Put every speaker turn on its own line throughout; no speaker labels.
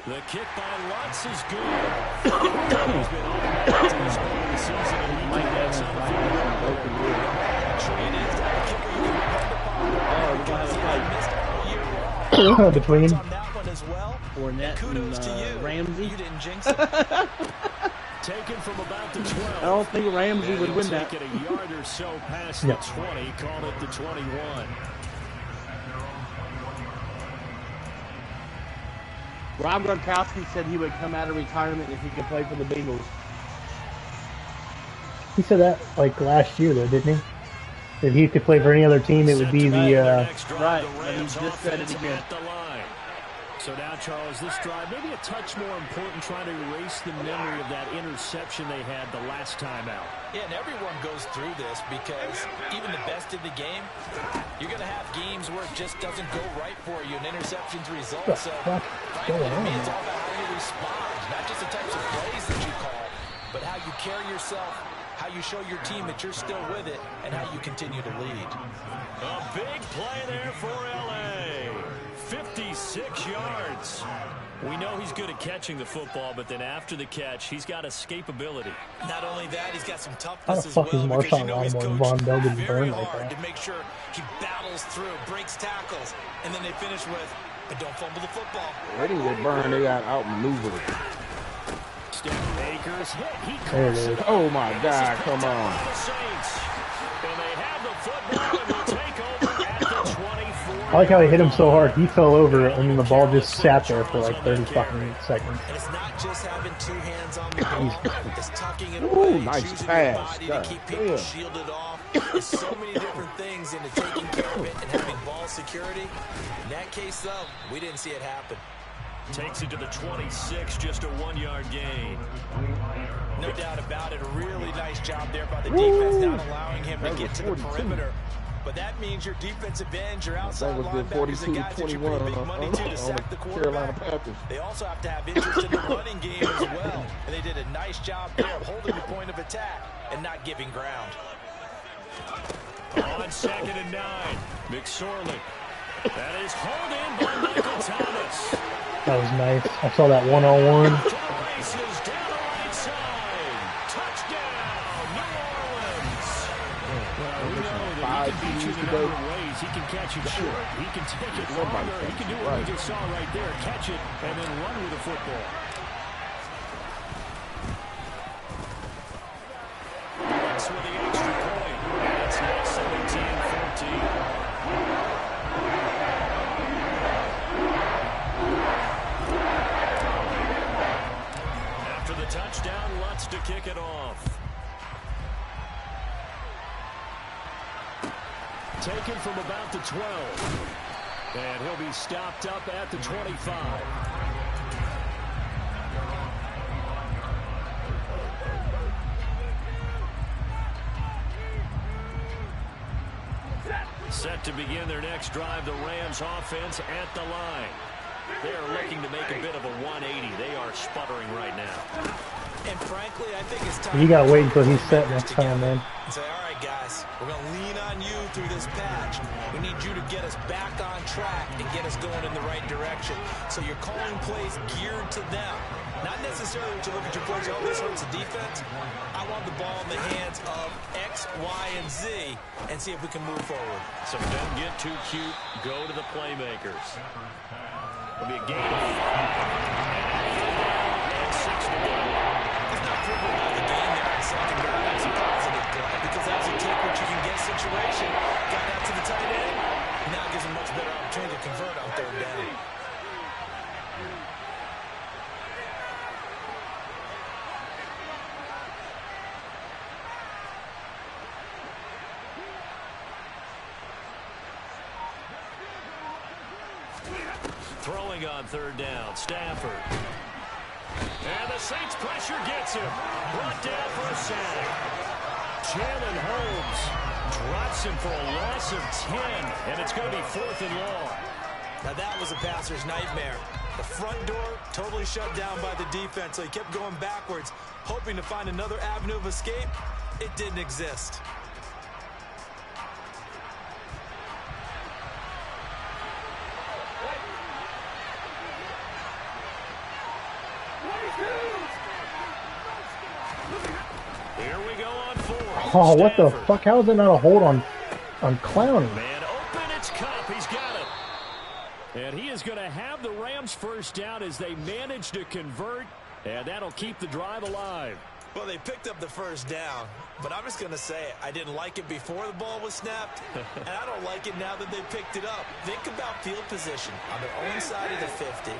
The kick by Lutz is good. He's been on the season and he might have some
between
Fournette and Ramsey.
You didn't jinx it. Taken from about the 12.
I don't think Ramsey would win that.
Take it a yard or so past the 20, called it the 21.
Rob Gronkowski said he would come out of retirement if he could play for the Bengals.
He said that like last year, though, didn't he? If he could play for any other team, it would be the
right. But he just said it again.
So now, Charles, this drive maybe a touch more important, trying to erase the memory of that interception they had the last time out.
Yeah, and everyone goes through this because even the best in the game, you're going to have games where it just doesn't go right for you, and interceptions result. So, frankly, to me, it's all about how you respond, not just the types of plays that you call, but how you carry yourself, how you show your team that you're still with it, and how you continue to lead.
A big play there for L.A. 56 yards. We know he's good at catching the football, but then after the catch, he's got escapability.
Not only that, he's got some
how
toughness
the
as
fuck is
well, because
Marshawn
you know he's
Lattimore and
coached
Von Bell getting
very
burned like
hard
that?
to make sure he battles through, breaks tackles, and then they finish with, but don't fumble the football.
They didn't get burned. They got outmaneuvered.
Akers hit.
There it is.
Oh, my God. Come on.
And they have the football and will take over at the 24.
I like how he hit him so hard. He fell over, and then the ball just sat there for like 30 fucking seconds.
And it's not just having two hands on the ball. It's tucking it
Ooh,
away,
nice
using
pass.
your body to keep people shielded off. There's so many different things into taking care of it and having ball security. In that case, though, we didn't see it happen.
Takes it to the 26, just a 1-yard gain.
No doubt about it. A really nice job there by the defense, not allowing him to get to the perimeter. But that means your defensive ends, your outside linebackers, the guys that you pay big money to sack the quarterback. They also have to have interest in the running game as well. And they did a nice job there of holding the point of attack and not giving ground.
On 2nd and 9, McSorley. That is hauled in by Michael Thomas.
That was nice. I saw that one-on-one.
To the races down the right side. Touchdown, New Orleans. Well, we know that he can beat you in a number of ways. He can catch it short. He can take it longer. He can do what we just saw right there. Catch it and then run with the football. That's with the extra point. It's now 17-14. Touchdown, Lutz to kick it off. Taken from about the 12. And he'll be stopped up at the 25. Set to begin their next drive, the Rams offense at the line. They are looking to make a bit of a 180. They are sputtering right now.
And frankly, I think it's time.
You gotta wait until he's set next time, man.
And say, all right, guys, we're going to lean on you through this patch. We need you to get us back on track and get us going in the right direction. So you're calling plays geared to them. Not necessarily to look at your plays, oh, this hurts the defense. I want the ball in the hands of X, Y, and Z and see if we can move forward.
So don't get too cute. Go to the playmakers. It'll be a game of 5. And 6 to go.
It's not proving out the game there in second down. That's a positive play because that's a take what you can get situation. Got out to the tight end. Now it gives a much better opportunity to convert on 3rd down.
Throwing on 3rd down, Stafford. And the Saints pressure gets him. Brought down for a sack. Jalen Holmes drops him for a loss of 10, and it's going to be 4th and long.
Now that was a passer's nightmare. The front door totally shut down by the defense, so he kept going backwards, hoping to find another avenue of escape. It didn't exist.
Oh, what the fuck? How is that not a hold on Clowney?
Man open, it's Cup. He's got it. And he is going to have the Rams first down as they manage to convert, and that'll keep the drive alive.
Well, they picked up the first down, but I'm just going to say I didn't like it before the ball was snapped, and I don't like it now that they picked it up. Think about field position on their own side of the 50.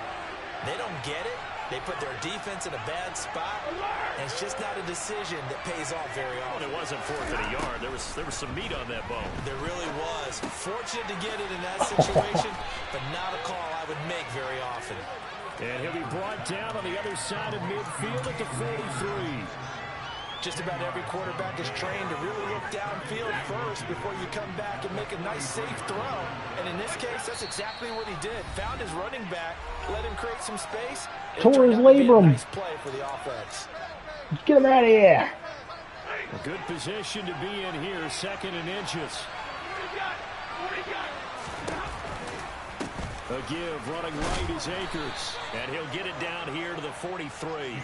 They don't get it. They put their defense in a bad spot, and it's just not a decision that pays off very often.
Well, it wasn't fourth and a yard. There was some meat on that bone.
There really was. Fortunate to get it in that situation, but not a call I would make very often.
And he'll be brought down on the other side of midfield at the 43.
Just about every quarterback is trained to really look downfield first before you come back and make a nice, safe throw. And in this case, that's exactly what he did. Found his running back, let him create some space.
Tore his labrum.
Nice play for the offense.
Get him out of here.
A good position to be in here, 2nd and inches. A give, running right is Akers. And he'll get it down here to the 43.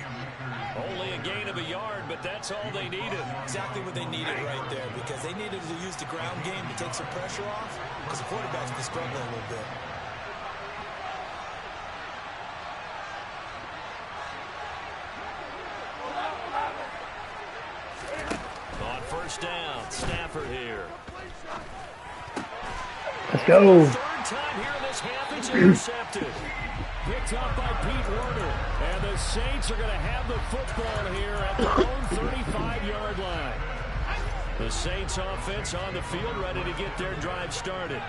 Only a gain of a yard, but that's all they needed.
Exactly what they needed right there, because they needed to use the ground game to take some pressure off, because the quarterback's been struggling a little bit.
On first down, Stafford here.
Let's go.
Third time here in this half, it's intercepted. Picked up by Pete Werner. And the Saints are going to have the football here at their own 35-yard line. The Saints offense on the field, ready to get their drive started.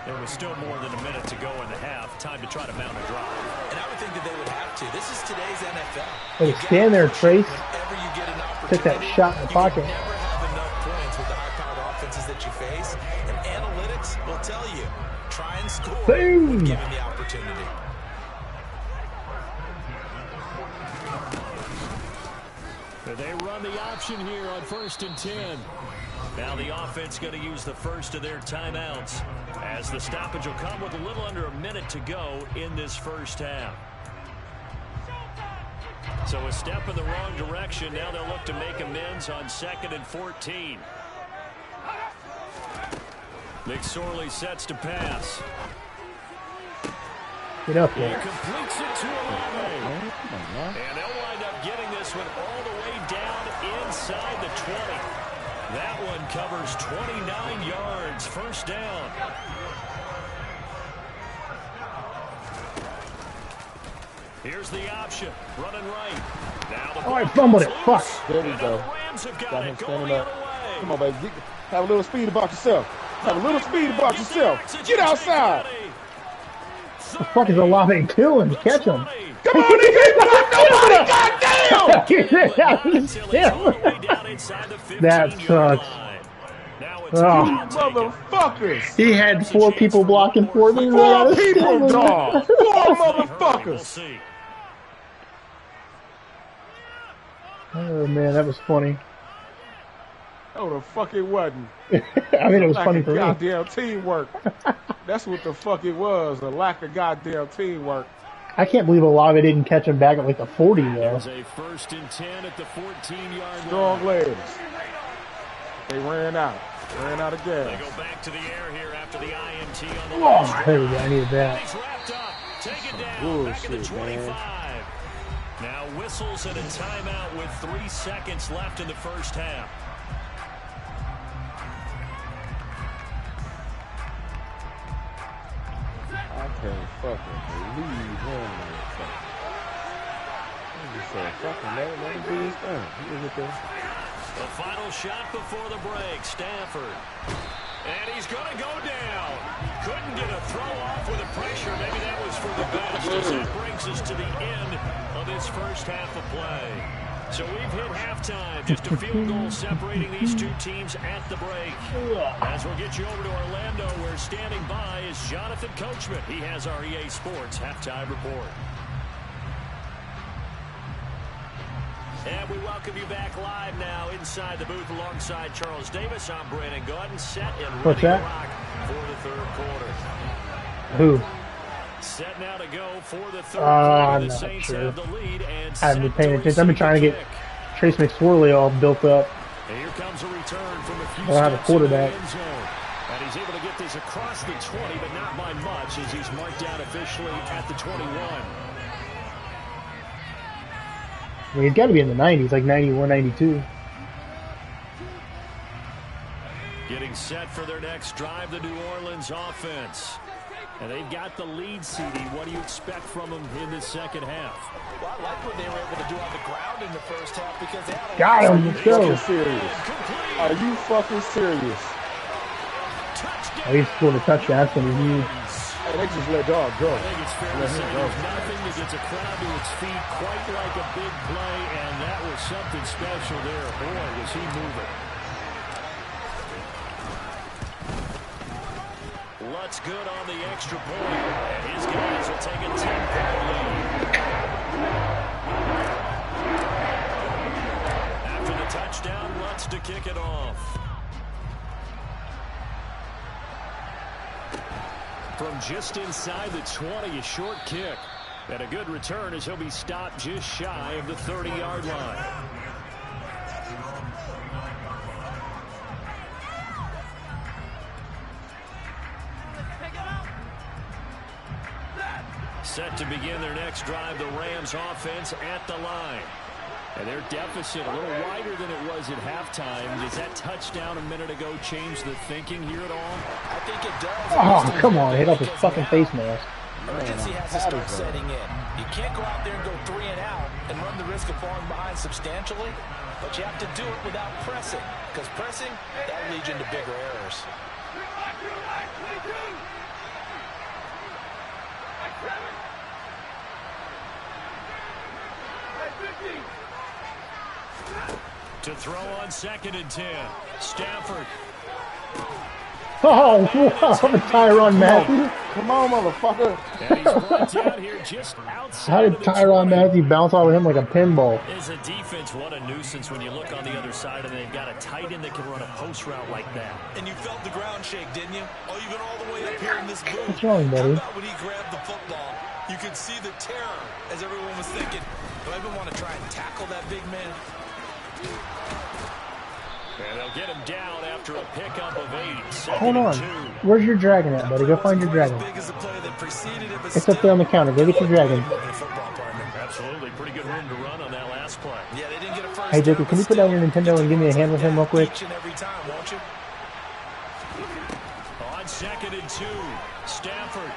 There was still more than a minute to go in the half. Time to try to mount a drive.
And I would think that they would have to. This is today's NFL.
Hey, stand there, Trace.
Whenever you get an
Took that shot in the pocket.
You can never have enough points with the high-powered offenses that you face. And analytics will tell you, try and score
Boom.
when given the opportunity.
They run the option here on 1st and 10. Now the offense going to use the first of their timeouts, as the stoppage will come with a little under a minute to go in this first half. So a step in the wrong direction. Now they'll look to make amends on 2nd and 14. McSorley sets to pass.
Get up
He
there.
completes it to Olave. And they'll wind up getting this one all the way down inside the 20. That one covers 29 yards. First down. Here's the option. Running right. Now the
Oh, I fumbled it. Fuck.
There we go.
the Rams have got
Got
it
him
going
standing
the
up.
other way.
Come on, baby. Have a little speed about yourself. Have a little speed about yourself. Get outside.
What the fuck is Olave doing? Catch him.
Come on, nigga. Goddamn.
That sucks. Oh.
Motherfuckers.
He had 4 people blocking for me.
4 people, dog. 4 motherfuckers.
Oh, man, that was funny.
Oh, the fuck it wasn't.
I mean, it was
Lack
funny
of
for me.
goddamn teamwork. That's what the fuck it was. A lack of goddamn teamwork.
I can't believe Olave didn't catch him back at like the 40 though.
There's a 1st and 10 at the 14-yard line.
Strong legs. They ran out. Ran out of
They
gas.
go back to the air here after the INT on the
Oh,
last
there we
drive.
go. I needed that.
He's wrapped up. Take it down.
Bullshit,
Back at the 25.
man.
Now whistles and a timeout with 3 seconds left in the first half.
I can't fucking believe him. He said, fucking let him do his thing. He was with them.
The final shot before the break. Stafford. And he's going to go down. Couldn't get a throw off with the pressure. Maybe that was for the best. As that brings us to the end of this first half of play. So we've hit halftime. Just a field goal separating these two teams at the break. As we'll get you over to Orlando, where standing by is Jonathan Coachman. He has our EA Sports halftime report. And we welcome you back live now inside the booth alongside Charles Davis. I'm Brandon Gordon, set and ready
What's
to
that?
rock for the third quarter.
Who?
Set now to go for the third
I'm
quarter. The
not
Saints
sure.
have the lead and
I haven't been
set
paying
to
attention. I've been
receive
trying to
the
get
kick.
Trace McSorley all built up.
And here comes a return from a few
They'll have a
steps into the
quarterback.
end zone. And he's able to get this across the 20, but not by much as he's marked down officially at the 21.
I mean, he's got to be in the 90s, like 91, 92.
Getting set for their next drive, the New Orleans offense. And they've got the lead, CD. What do you expect from them in the second half?
Well, I like what they were able to do on the ground in the first half because they had a
Got him, let's go.
Are you fucking serious?
At least scored a touchdown. That's going to be huge.
Hey, they just let dog go.
I think it's fair to say there's nothing that gets a crowd to its feet quite like a big play, and that was something special there. Boy, was he moving. Lutz good on the extra point, and his guys will take a 10-point lead. After the touchdown, Lutz to kick it off. From just inside the 20, a short kick. And a good return as he'll be stopped just shy of the 30-yard line. Set to begin their next drive, the Rams offense at the line. And their deficit a little wider than it was at halftime. Does that touchdown a minute ago change the thinking here at all?
I think it does.
Oh, come on. Hit up his fucking face mask.
Urgency has to start setting in. You can't go out there and go 3 and out and run the risk of falling behind substantially, but you have to do it without pressing, because pressing, that leads you into bigger errors.
To throw on 2nd and 10. Stafford.
Oh, wow. Tyrann Mathieu.
Come on, motherfucker.
And he's brought down here just outside.
How did
of the
Tyrann
20.
Mathieu bounce off of him like a pinball?
As a defense, what a nuisance when you look on the other side and they've got a tight end that can run a post route like that.
And you felt the ground shake, didn't you? Oh, you've been all the way up here in this booth.
What's wrong, buddy?
How about when he grabbed the football? You could see the terror as everyone was thinking, do I even want to try and tackle that big man?
And they'll get him down after a pickup of 8.
Hold on. Where's your dragon at, buddy? Go find your dragon. It's up there on the counter. Go get your dragon.
Absolutely. Pretty good room to run on that last play.
Yeah, they didn't get a first
Hey, Jacob, can you put down your Nintendo and give me a hand with him real quick?
each and every time, won't you?
On 2nd and 2. Stafford.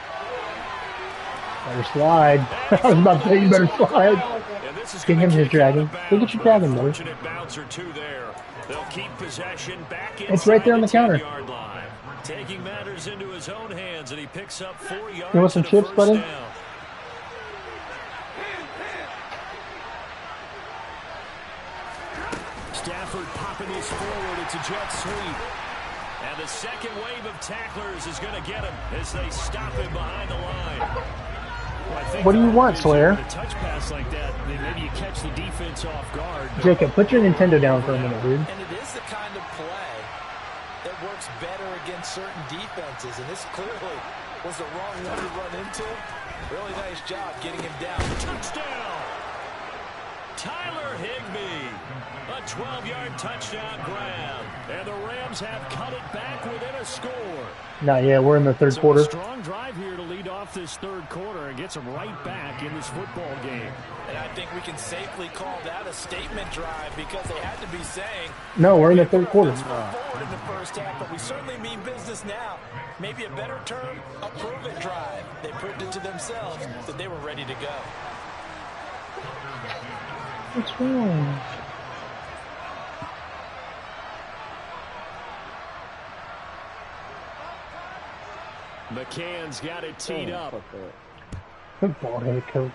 Better slide. I was about to say you better slide.
And this is
Give him his dragon. Go get your dragon, buddy.
Fortunate bounce or two there. They'll keep possession back
It's right there on the counter.
10-yard line. Taking matters into his own hands, and he picks up 4 yards.
You want some chips, buddy?
Down. Stafford popping this forward. It's a jet sweep. And the second wave of tacklers is going to get him as they stop him behind the line. Well,
What do you want, Sawyer?
A touch pass like that, maybe you catch the defense off guard.
Jacob, put your Nintendo down for a minute, dude.
And it is the kind of play that works better against certain defenses, and this clearly was the wrong one to run into. Really nice job getting him down.
Touchdown! Tyler Higbee. A 12-yard touchdown grab. And the Rams have cut it back within a score.
Not yet. We're in the third
So
quarter.
a strong drive here to lead off this third quarter and gets them right back in this football game.
And I think we can safely call that a statement drive because they had to be saying,
No, we're in the third quarter.
forward in the first half, but we certainly mean business now. Maybe a better term, a prove-it drive. They proved it to themselves that they were ready to go.
What's wrong?
McCann's got it teed up.
Good ball head coach.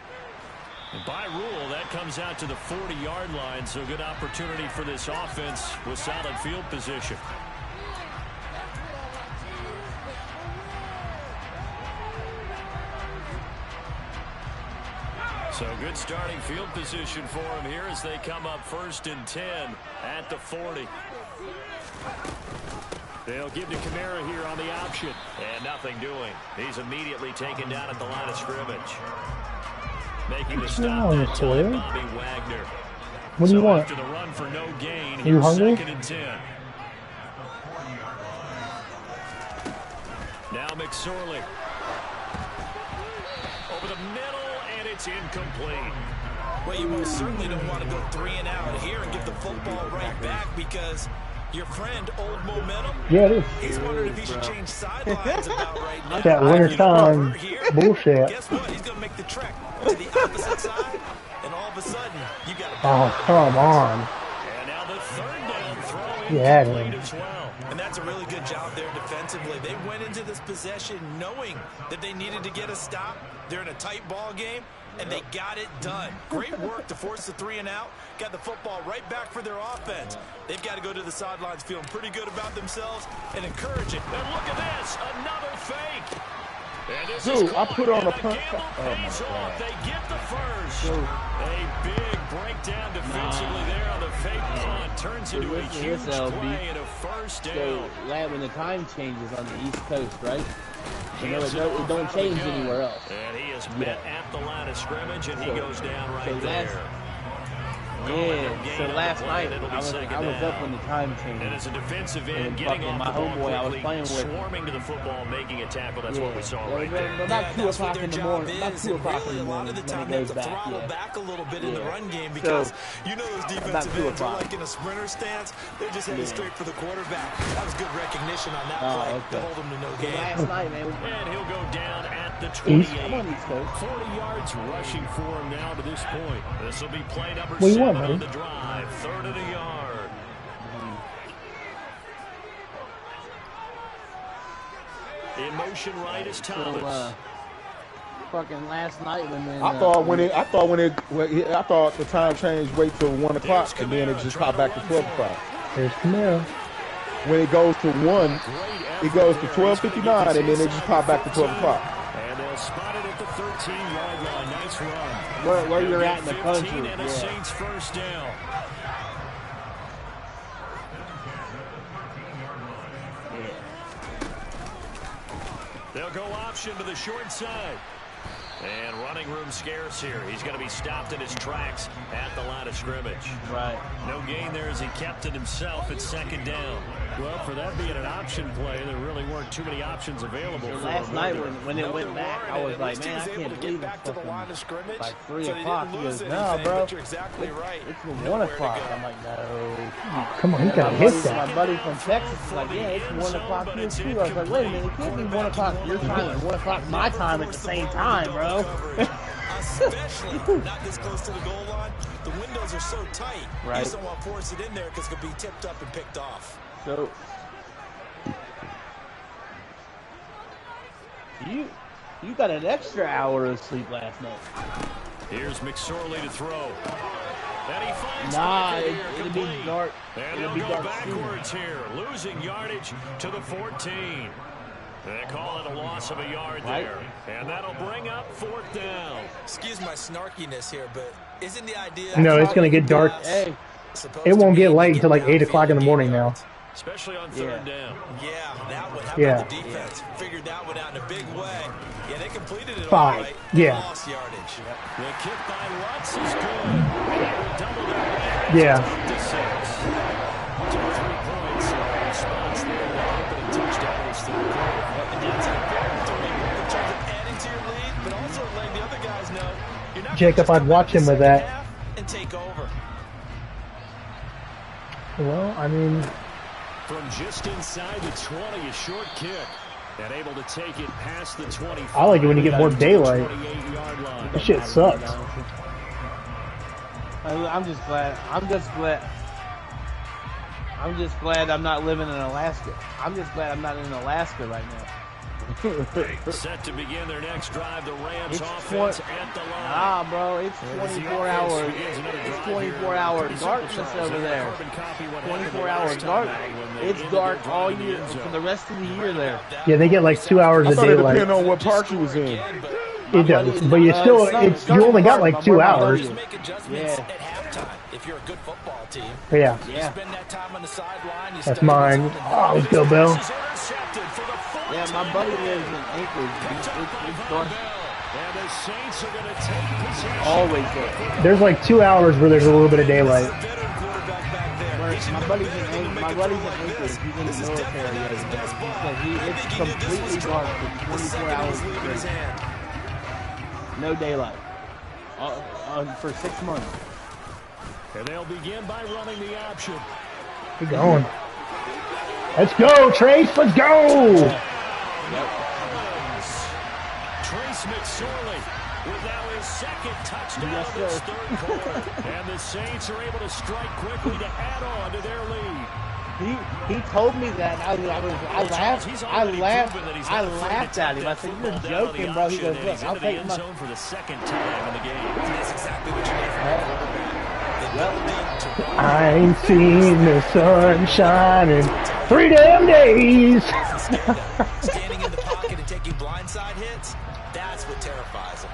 And by rule, that comes out to the 40-yard line, so good opportunity for this offense with solid field position. So good starting field position for him here as they come up 1st and 10 at the 40. They'll give to Kamara here on the option. And nothing doing. He's immediately taken down at the line of scrimmage. Making the stop that time, Bobby Wagner.
What do you want?
After the run for no gain,
Are you hungry?
2nd and 10. Now McSorley. Over the middle, and it's incomplete.
Well, you most certainly don't want to go 3 and out here and give the football right back because your friend, Old Momentum,
Yeah, it is.
he's wondering if he should change sidelines about right now.
That wintertime bullshit.
Guess what? He's going to make the trek to the opposite side, and all of a sudden, you got a
Oh, come on.
And now the 3rd down throw
Yeah,
incomplete
man.
as well.
And that's a really good job there defensively. They went into this possession knowing that they needed to get a stop. They're in a tight ball game, and they got it done. Great work to force the 3 and out. Got the football right back for their offense. They've got to go to the sidelines feeling pretty good about themselves and encourage it.
And look at this, another fake. And this
Dude,
is
I put on a punt.
Gamble
Oh, my
pays
God.
off. They get the first. A big breakdown defensively there on the fake punt. Turns into a huge play and a first
So,
down.
lad, when the time changes on the East Coast, right? You know, it don't change anywhere else.
And he is met at the line of scrimmage, and he goes down right there.
Yeah, so last night
It'll be
I was
second
up
down.
when the time
And
changed.
as a defensive end,
And
getting
fucking
off
my
the ball
homeboy I was
quickly,
playing with.
swarming to the football, making a tackle. That's what we saw right there.
About 2
that's what
o'clock
their
in the
job
morning. About
is.
2 o'clock
And
in the
really, a lot
morning
of the
when
time
it
they have
goes
to
back.
throttle
Yeah.
back a little bit in the
Yeah.
run game
So,
because you know those defensive
2
ends are
o'clock.
like in a sprinter stance. They're just heading straight for the quarterback. That was good recognition on that play to
okay.
hold them to no
So
gain.
last night, man,
And he'll go down at the
East.
28.
I'm on East Coast.
40 yards rushing for him now to this point. This will be play number
What do you
7
want,
on
buddy?
the drive. 3rd and a yard. In motion right is Thomas.
So, fucking last night when
I thought the time changed. Wait till 1 o'clock, and then it just popped back to 12 o'clock.
There's Camaro.
When it goes to 1,
Great
it goes
effort
to
there.
12:59, and then it just popped back to 12 o'clock.
And they'll spot it at the 13-yard line. Nice run.
where you're at in the
15
country.
and a
Yeah.
Saints first down. They'll go option to the short side. And running room scarce here. He's going to be stopped in his tracks at the line of scrimmage.
Right.
No gain there as he kept it himself at 2nd down. Well, for that being an option play, there really weren't too many options available
So
for
last
him.
night when it
No,
went
there
back,
weren't,
I
and
was
at
like,
least he
man, I
was able
can't
to get
believe
back
it's
to the
fucking
line of scrimmage,
like 3
so they
o'clock.
didn't
He
lose
goes, no,
anything,
bro.
but you're exactly right.
It's 1
Nowhere to
o'clock.
go.
I'm like, no.
Oh, come on, he got to hit
My
that.
buddy from Texas is like, yeah, it's 1 o'clock here too. I was like, wait a minute, it can't be 1 o'clock your time and 1 o'clock my time at the same time, bro.
Especially not this close to the goal line. The windows are so tight.
Right.
You just don't want to force it in there because it could be tipped up and picked off.
So you got an extra hour of sleep last night.
Here's McSorley to throw. And he finds
Nah,
Tucker here,
it'll be
complete.
dark.
And
It'll
they'll
be
go
dark
backwards here, losing yardage to the 14. They call it a loss of a yard
Right.
there. And that'll bring up 4th down.
Excuse my snarkiness here, but isn't the idea...
No, it's gonna get dark.
Hey,
It won't get light until like 8 o'clock in the morning now.
Especially on 3rd down.
Yeah, that one. How
Yeah.
about the defense? Figured that one out in a big way. Yeah, they completed it all
5.
right.
Yeah.
Lost yardage.
The kick by Lutz is good. That will double their lead.
Yeah.
To 6. 3 points. Response there. The opening touchdown was through.
And that's important to remember in terms of adding to your lead, but also letting the other guys know you're not
Jacob,
gonna just
I'd
come
watch
in the
him with
second
that.
half and take over.
Well, I mean,
From just inside the 20, a short kick. And able to take it past the 25.
I like it when you get more daylight.
28-yard line.
That shit sucks.
I'm just glad. I'm just glad I'm not living in Alaska. I'm just glad I'm not in Alaska right now.
Set to begin their next drive. The Rams
It's
offense
twen-
at the line.
Ah, bro, it's 24 hours. It's 24 hour darkness over there. 24 hour dark. It's dark all year for the rest of the year there.
yeah, they get like 2 hours
I
of
thought it
daylight.
depended on what park you was in.
It does, but you still, it's you only got like 2 hours.
Just make adjustments
Yeah.
at halftime if you're a good football team.
Yeah,
You
Yeah.
spend that time on the sideline. You
that's
study
mine.
what's on the
Oh, let's go, Bill.
This is intercepted for the fourth
Yeah, my
time
buddy
today.
lives in Anchorage.
Picked up by
It's
Von
dark.
Bell. And the Saints are going to take possession.
Always there.
There's like 2 hours where there's a little bit of daylight.
My buddy's in Anchorage. He's in the military. He said it's completely dark for 24 hours straight. No daylight. For 6 months.
And they'll begin by running the option.
Keep going. Let's go, Trace. Let's go.
Yep.
Trace McSorley with now his second touchdown of this third quarter. And the Saints are able to strike quickly to add on to their lead.
He told me that, and I laughed at him. I said, "You're joking, bro." He goes, "Look, I'll take my."
For the second time in the game.
That's exactly what you need from a quarterback.
I ain't seen the sun shining 3 damn days.
Standing in the pocket and taking blindside hits, that's what terrifies him.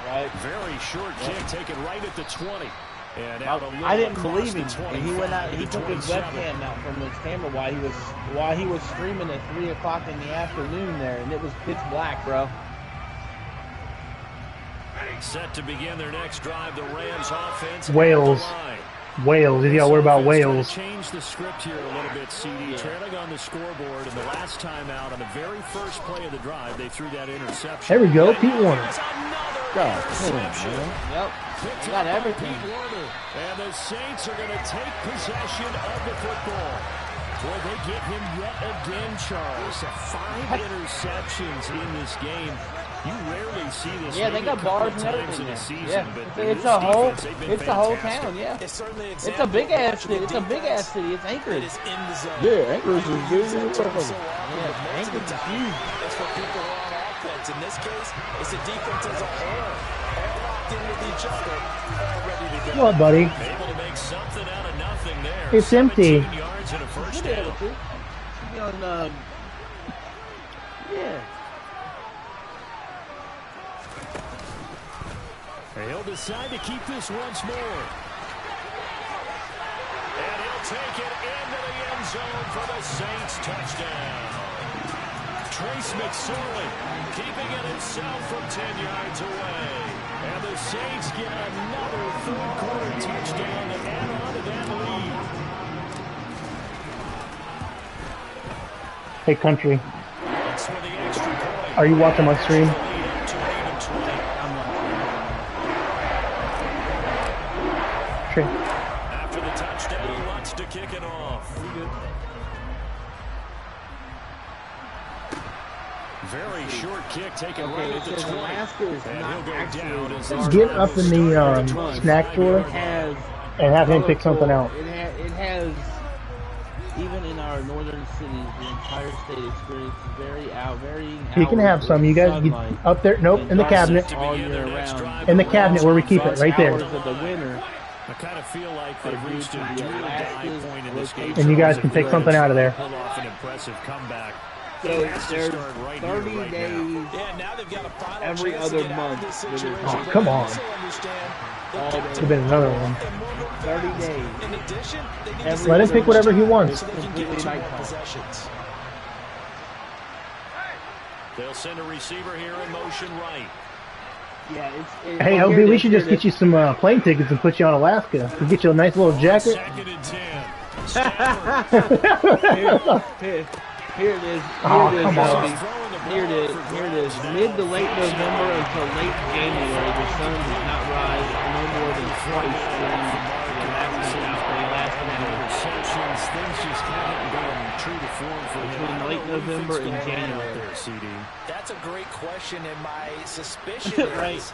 Right.
Very short kick taken right at the 20. And out
I didn't believe him. And he went out. He took his webcam out from his camera while he was streaming at 3 o'clock in the afternoon there, and it was pitch black, bro.
Set to begin their next drive, the Rams offense.
Wales. Wales. If y'all worry about Wales.
Change the script here a little bit, CD. Trailing on the scoreboard, and the last time out on the very first play of the drive, they threw that interception.
There we go, Pete Warner.
God, yep. Got everything.
And the Saints are going to take possession of the football. Boy, they get him yet again, Charles. 5 interceptions in this game. You rarely see this.
Yeah, they got bars and everything. Yeah, it's a whole town. Yeah, it's a big ass city. It's a big ass city. It's Anchorage.
Yeah, Anchorage is big.
Yeah, Anchorage is huge.
It's for people who are on offense. In this case, it's the defense as a whole, all locked in with each other, all ready to go.
What, buddy?
Able to make something out of nothing there.
It's empty.
17 yards and a first
Yeah.
He'll decide to keep this once more. And he'll take it into the end zone for the Saints touchdown. Trace McSorley keeping it himself from 10 yards away. And the Saints get another third quarter touchdown to add on to that lead.
Hey, country.
That's for the extra point.
Are you watching my stream? Sure.
After the touchdown, he wants to kick it off. Very short kick taken right at the 20. And he'll go down as this
Get up in the snack drawer and have him pick something out.
It has, even in our northern cities, the entire state experiences very
You can have some. You guys get up there. Nope, in the cabinet.
all year round.
In the cabinet where we keep it, right there.
Hours of the winter.
I kind of feel like they've reached a do-or-die point in this game.
And you guys can take something out of there.
Pull off an impressive comeback.
So there's 30 days every other month.
Oh, come on. Could have been another one.
30 days.
In addition, they need
Let him pick whatever he wants.
possessions.
They'll send a receiver here in motion right.
Yeah,
Hey, LB, we should just get you some plane tickets and put you on Alaska. We'll get you a nice little jacket.
Second and 10.
Here it is.
Oh, come on.
Here it is. Mid to late November until late January, the sun does not rise no more than twice during the last
Receptions, things just haven't gone true to form for him.
between late November and January.
There, CD.
That's a great question, and my suspicion
Right.
is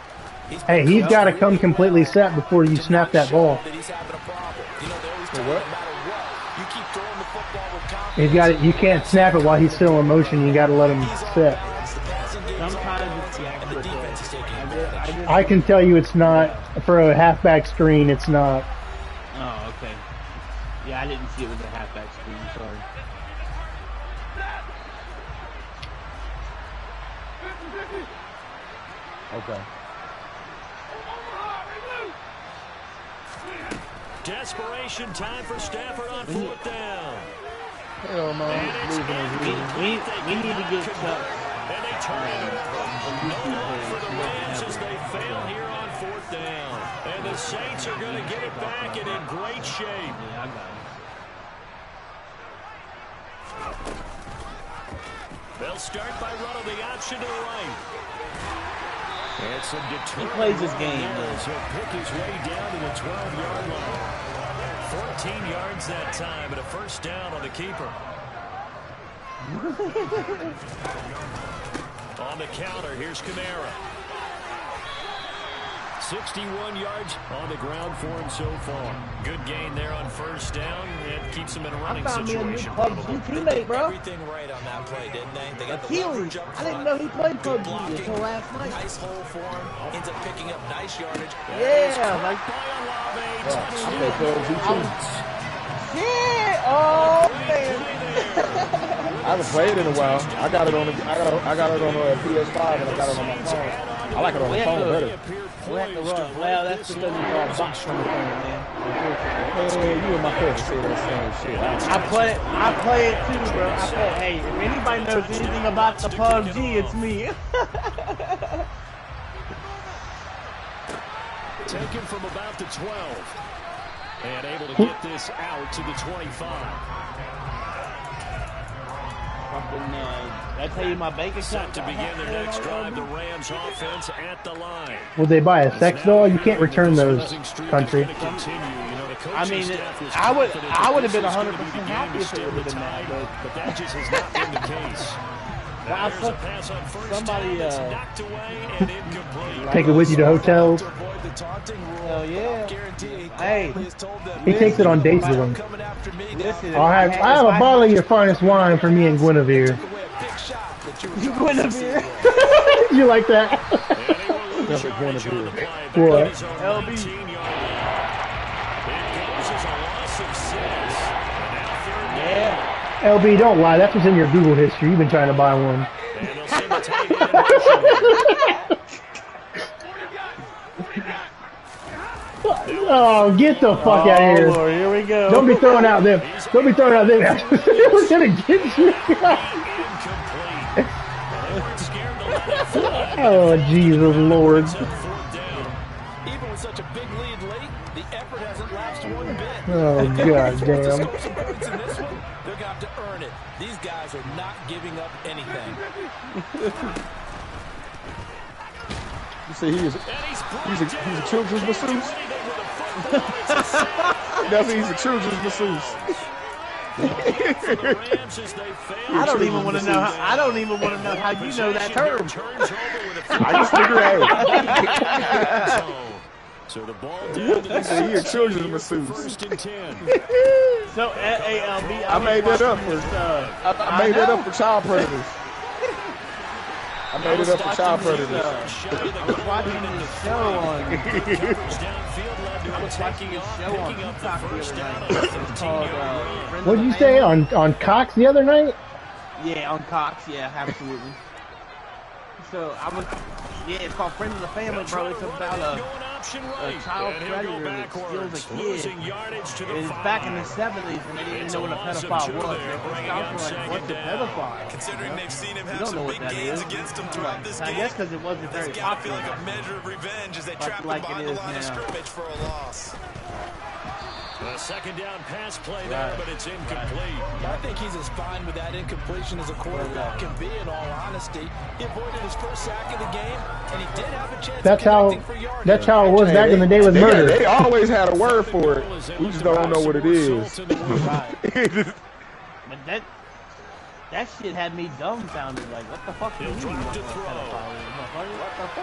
Hey, he's got to come completely set before you snap that ball.
that he's having a problem. You know, they always tell him no matter what, you keep throwing the football with confidence.
He's got it. You can't snap it while he's still in motion. You got to let him set.
Sometimes it's
The defense is taking advantage.
I can tell you, it's not for a halfback screen. It's not.
Oh, okay. Yeah, I didn't see it with the halfback screen. Sorry.
Okay.
Desperation time for Stafford on fourth down.
Hell no.
We need to get some.
And they For the Rams as they fail here on 4th down. And the Saints are going to get it back and in great shape.
Yeah, I got it.
They'll start by running the option to the right. And some
He plays this game,
He'll pick his way down to the 12-yard line. 14 yards that time and a first down on the keeper. On the counter, here's Kamara. 61 yards on the ground for him so far. Good gain there on first down. It keeps him in a running situation.
I found me a new PUBG teammate, bro.
Everything right on that play, didn't they? They got the
Achilles.
leverage up
I
front.
didn't know he played
Good
PUBG
blocking.
until last night.
Nice hole for him. Ends up picking up nice yardage.
Yeah, like
By Olave,
Okay,
touchdown.
shit. Oh man.
I haven't played in a while. I got it on the PS5 and I got it on my phone. I like it on the phone better.
We have to run. Well, that's because he's all box from the phone, man.
Man, you and my cousin say that same shit.
I play it too, bro. Hey, if anybody knows anything about the PUBG, it's me.
Taken from about the 12. And able to get this out to the 25.
Did I tell you my bank account?
Set to begin their next drive, the Rams offense at the line.
Would they buy a sex doll? You can't return those, country.
I mean, I would have been 100% happy if it would have been that,
but that just has not been the case.
Wow,
There's a pass on first
somebody,
down. It's knocked away and incomplete.
Take it with you to hotels.
hell yeah. Hey,
He takes it on dates with him.
listen,
I have a bottle of your finest wine for me and Guinevere.
Guinevere.
You like that?
Never Guinevere.
What?
LB. Yeah.
LB, don't lie. That's what's in your Google history. You've been trying to buy one. Oh, get the fuck out of here!
Lord, here we go.
Don't be throwing out them. Don't be throwing out them. We're gonna get you. Oh, Jesus Lord!
Even with such a big lead late, the effort hasn't lapsed one bit.
Oh God damn!
They're gonna have to earn it. These guys are not giving up anything.
You say he's a children's masseuse? That's he's a children's masseuse.
I don't even want to know. I don't even want to know how you know that term.
I just figured out.
So the ball down to the
He's a children's masseuse.
first and 10.
So ALB,
I made that up for I made that up for child predators. I made it up for child predators.
I was watching this show on. I was watching this show on TikTok the other night. It's called.
What did you say on Cox the other night?
Yeah, on Cox. Yeah, absolutely. So I was. Yeah, it's called Friends of the Family, bro. It's about a child predator that steals a kid. And it's back in the 70s when they didn't even know what a pedophile was. They were like, what's a pedophile?
Considering they've seen him
You
have
don't know
some
what
big
that
gains
is.
against him throughout this
I
game.
guess because it wasn't very
It's got to feel
popular.
like a measure of revenge as they
Like-
trap him
like
behind
it
the
is
line of
now.
scrimmage for a loss.
A second down pass play there, but it's incomplete.
I think he's as fine with that incompletion as a quarterback can be, in all honesty. He avoided his first sack of the game, and he did have a chance
That's
of
how.
connecting for yardage.
That's how it was back in the day with murder.
They always had a word for it. We just don't know what it is.
But that shit had me dumbfounded. Like, what the fuck do you mean?
He'll
What
drop to throw.
the fuck?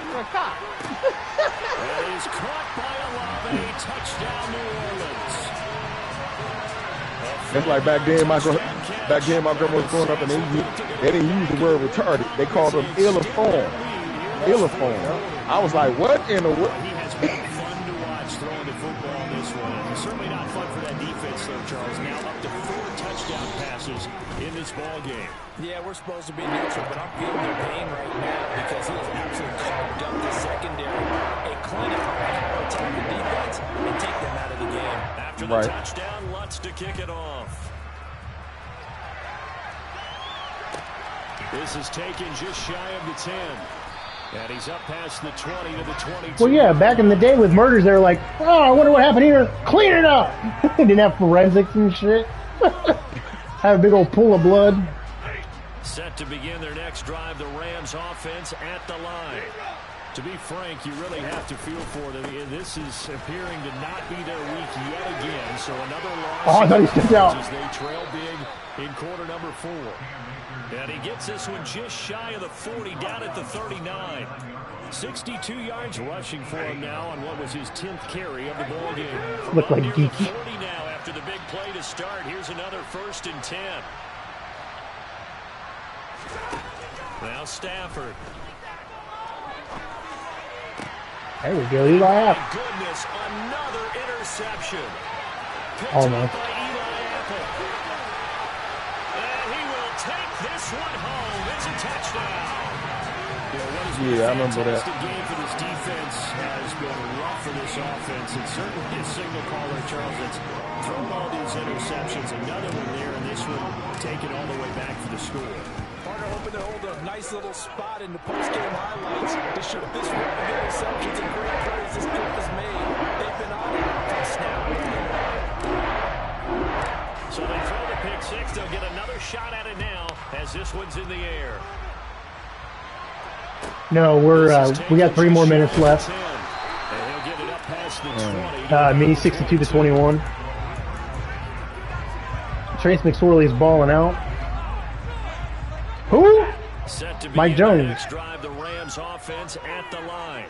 You're a cop.
That is caught by Olave. Touchdown, New Orleans.
That's like back then my grandma was growing up and they didn't use the word retarded. They called them illiform. Illiform. I was like, what in the world?
He has been fun to watch throwing the football this way. Certainly not fun for that defense, though, Charles. Now up to 4 touchdown passes in this ball game.
Yeah, we're supposed to be neutral, but I'm feeling their pain right now because he has absolutely carved up the secondary. A clinic on how to attack the defense and take them out of the game.
After the touchdown, Lutz to kick it off. This is taken just shy of the 10. And he's up past the 20 to the 22.
Well, yeah, back in the day with murders, they were like, oh, I wonder what happened here. Clean it up. They didn't have forensics and shit. Have a big old pool of blood.
Set to begin their next drive, the Rams offense at the line. To be frank, you really have to feel for them. This is appearing to not be their week yet again. So another loss.
Oh, I thought he stepped out.
As they trail big in quarter number 4. And he gets this one just shy of the 40, down at the 39. 62 yards rushing for him now on what was his 10th carry of the ball game.
Look like
Near the
geeky.
40 now after the big play to start. Here's another 1st and 10. Now Stafford.
There we go, Eli Apple.
Goodness, another interception. Picked
Oh,
up
no.
by Eli Apple. And he will take this one home. It's a touchdown.
Yeah, I remember that.
The game for this defense has been rough for this offense, and certainly his signal caller, Charles, that's thrown all these interceptions. Another one there, and this one taken all the way back for the score.
Partner hoping to hold a nice little spot in the post-game highlights to show this run of interceptions and great plays this group has made. They've been on it from snap.
So they throw the pick 6. They'll get another shot at it now as this one's in the air.
No, we got 3 more minutes left.
And he'll get it up past the 20.
Me 62 to 21. Trace McSorley's balling out. Who?
Set to
Mike
begin the
Jones.
next drive, the Rams offense at the line.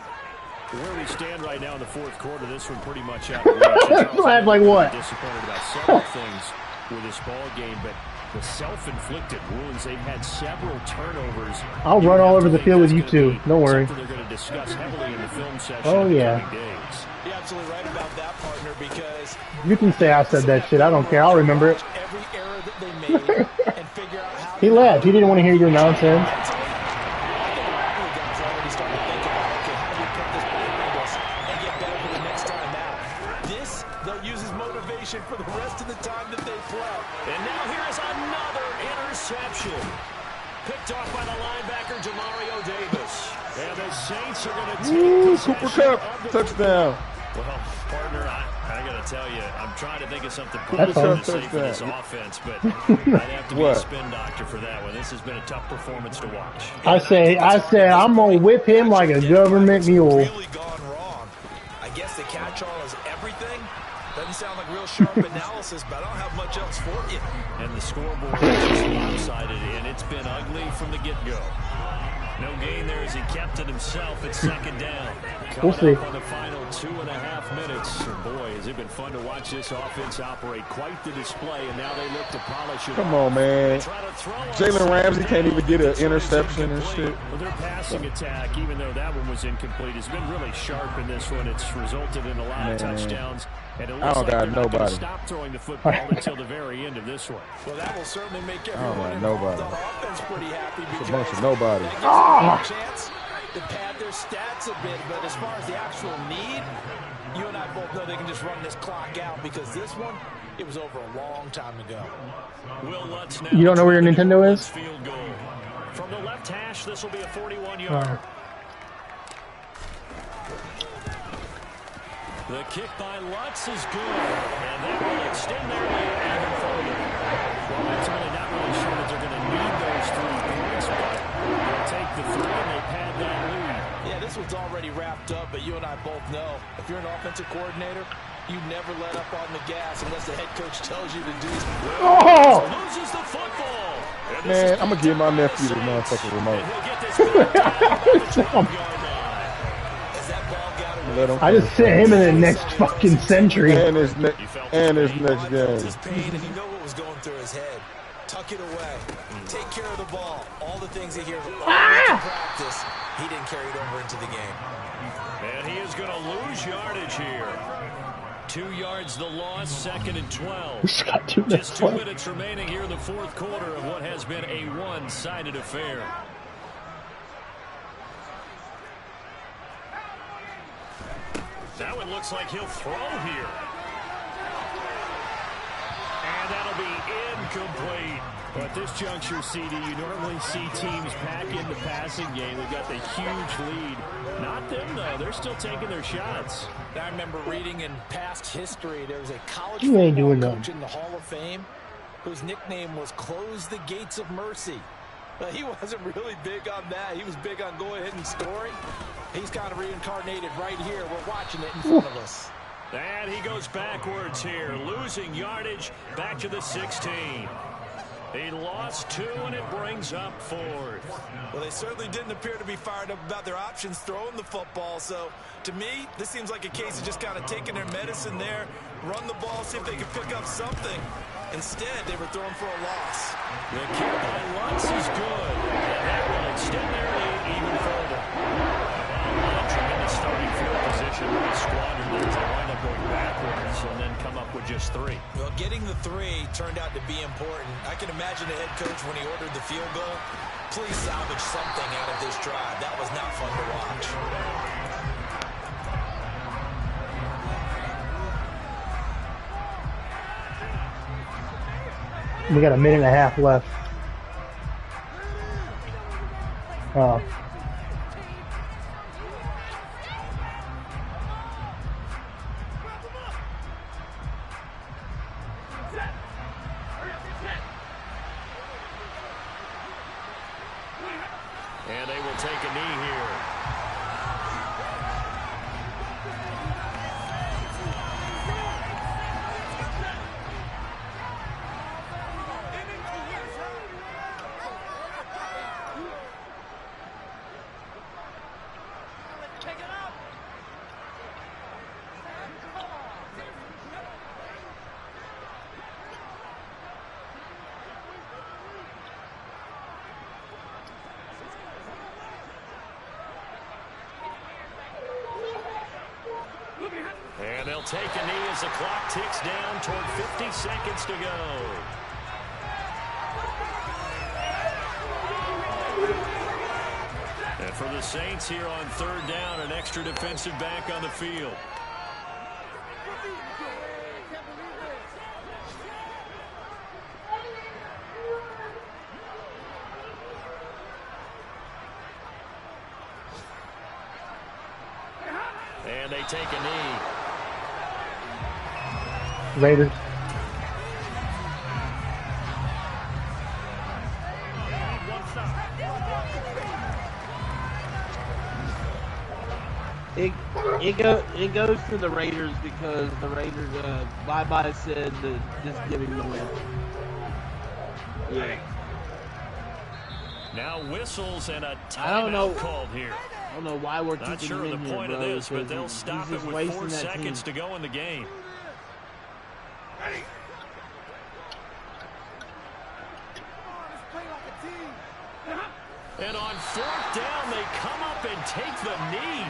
Where we stand right now in the 4th quarter, this one pretty much out of reach.
Act like what?
Disappointed about several things with this ball game, but the self-inflicted wounds, they've had several turnovers.
I'll run all over the field with you two. Don't worry.
They're going to discuss heavily in the film session.
Oh,
in the
yeah.
coming days.
You're absolutely right about that, partner, because
You can say I said that shit. I don't care. I'll remember it.
every error that they made and figure out how
He left. He didn't want to hear your nonsense.
for the rest of the time that they play.
And now here is another interception. Picked off by the linebacker, Demario Davis. And the Saints are going to take
Cooper Cup, touchdown.
Well, partner, I got to tell you, I'm trying to think of something
That's
positive
fine.
to say for this offense, but I'd have to be a
What?
spin doctor for that one. This has been a tough performance to watch.
I said I'm going to whip him like a government mule.
Really gone wrong. I guess the catch-all is everything. Doesn't sound like real sharp analysis, but I don't have much else for you.
And the scoreboard is just lopsided, and it's been ugly from the get-go. No gain there as he kept it himself at second down.
We'll see.
Up on the final 2.5 minutes. And boy, has it been fun to watch this offense operate. Quite the display, and now they look to polish it.
Come on, man. Jalen Ramsey can't even get an interception and shit.
Well, their passing attack, even though that one was incomplete, has been really sharp in this one. It's resulted in a lot of touchdowns. And it looks
I don't
like
got
they're not gonna
nobody.
stop throwing the football until the very end of this one.
Well, that will certainly make
don't
everyone
got
involved
nobody.
on offense pretty happy because
a bunch of nobody.
that gives them a chance to pad their stats a bit. But as far as the actual need, you and I both know they can just run this clock out because this one, it was over a long time ago.
Will Lutz now
You don't know where your Nintendo is?
field goal. From the left hash, this will be a 41-yard. The kick by Lutz is good, and that will extend their lead even further. Well, ultimately not really sure that they're going to need those 3 points, but they'll take the 3 and they pad that lead.
Yeah, this one's already wrapped up, but you and I both know if you're an offensive coordinator, you never let up on the gas unless the head coach tells you to do so.
Oh!
Loses the football. And this
Man,
is
I'm going to give my nephew the motherfucking remote.
he'll get this back down about the 12-yard line.
As that ball got away,
Let him
I just sent him in the next fucking century.
and his next game.
his pain, and you know what was going through his head. Tuck it away. Take care of the ball. All the things he hears all week in practice, he didn't carry it over into the game.
And he is going to lose yardage here. 2 yards the loss, 2nd and 12.
We just got 2 minutes
Just 2
left.
minutes remaining here in the 4th quarter of what has been a one-sided affair. That one looks like he'll throw here. And that'll be incomplete. Well, at this juncture, CD, you normally see teams pack in the passing game. They've got the huge lead. Not them, though. They're still taking their shots.
I remember reading in past history, there was a college
You ain't
football
doing
coach
nothing.
in the Hall of Fame whose nickname was Close the Gates of Mercy. But he wasn't really big on that. He was big on go ahead and scoring. He's kind of reincarnated right here. We're watching it in front of us.
And he goes backwards here, losing yardage back to the 16. He lost 2, and it brings up 4th.
Well, they certainly didn't appear to be fired up about their options throwing the football. So, to me, this seems like a case of just kind of taking their medicine there, run the ball, see if they can pick up something. Instead, they were throwing for a loss.
The kick by Lutz is good, and that will extend their lead even further. Tremendous starting field position really squandered there as they wind up going backwards and then come up with just 3.
Well, getting the 3 turned out to be important. I can imagine the head coach when he ordered the field goal. Please salvage something out of this drive. That was not fun to watch.
We got a minute and a half left.
And they will take a knee here. And they'll take a knee as the clock ticks down toward 50 seconds to go. And for the Saints here on 3rd down, an extra defensive back on the field. And they take a knee.
Raiders.
It goes to the Raiders because the Raiders bye said to just give him the win. Yeah.
Now whistles and a
I don't know.
timeout called here.
I don't know why we're
Not
keeping
sure
him
of
in
the
here,
point of
bro,
this, but
because
they'll stop
he's
it
just
with
wasting
4
that
seconds
team.
to go in the game. And on 4th down, they come up and take the knee.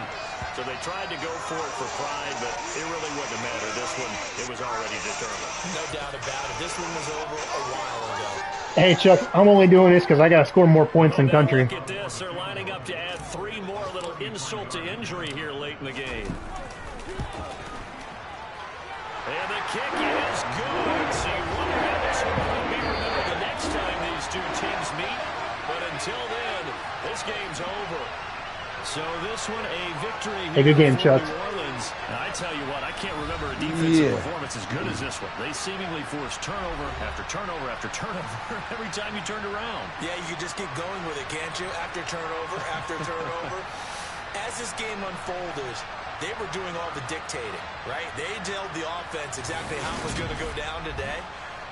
So they tried to go for it for pride, but it really wouldn't have mattered. This one, it was already determined.
No doubt about it. This one was over a while ago.
Hey, Chuck, I'm only doing this because I got to score more points than country.
Look at this. They're lining up to add 3 more. A little insult to injury here late in the game. And the kick is good. So you wonder how this one will be remembered the next time these two teams meet. But until then, this game's over. So this one, a victory here
Hey, good game,
for
Chuck.
New Orleans. And I tell you what, I can't remember a defensive performance as good as this one. They seemingly forced turnover after turnover after turnover every time you turned around.
Yeah, you can just keep going with it, can't you? After turnover, after turnover. As this game unfolded, they were doing all the dictating, right? They told the offense exactly how it was going to go down today.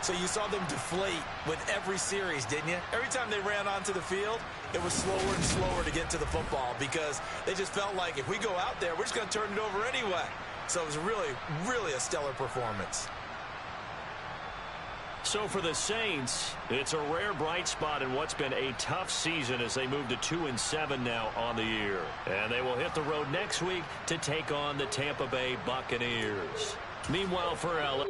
So you saw them deflate with every series, didn't you? Every time they ran onto the field, it was slower and slower to get to the football because they just felt like if we go out there, we're just going to turn it over anyway. So it was really, really a stellar performance.
So for the Saints, it's a rare bright spot in what's been a tough season as they move to 2-7 now on the year. And they will hit the road next week to take on the Tampa Bay Buccaneers. Meanwhile for LA.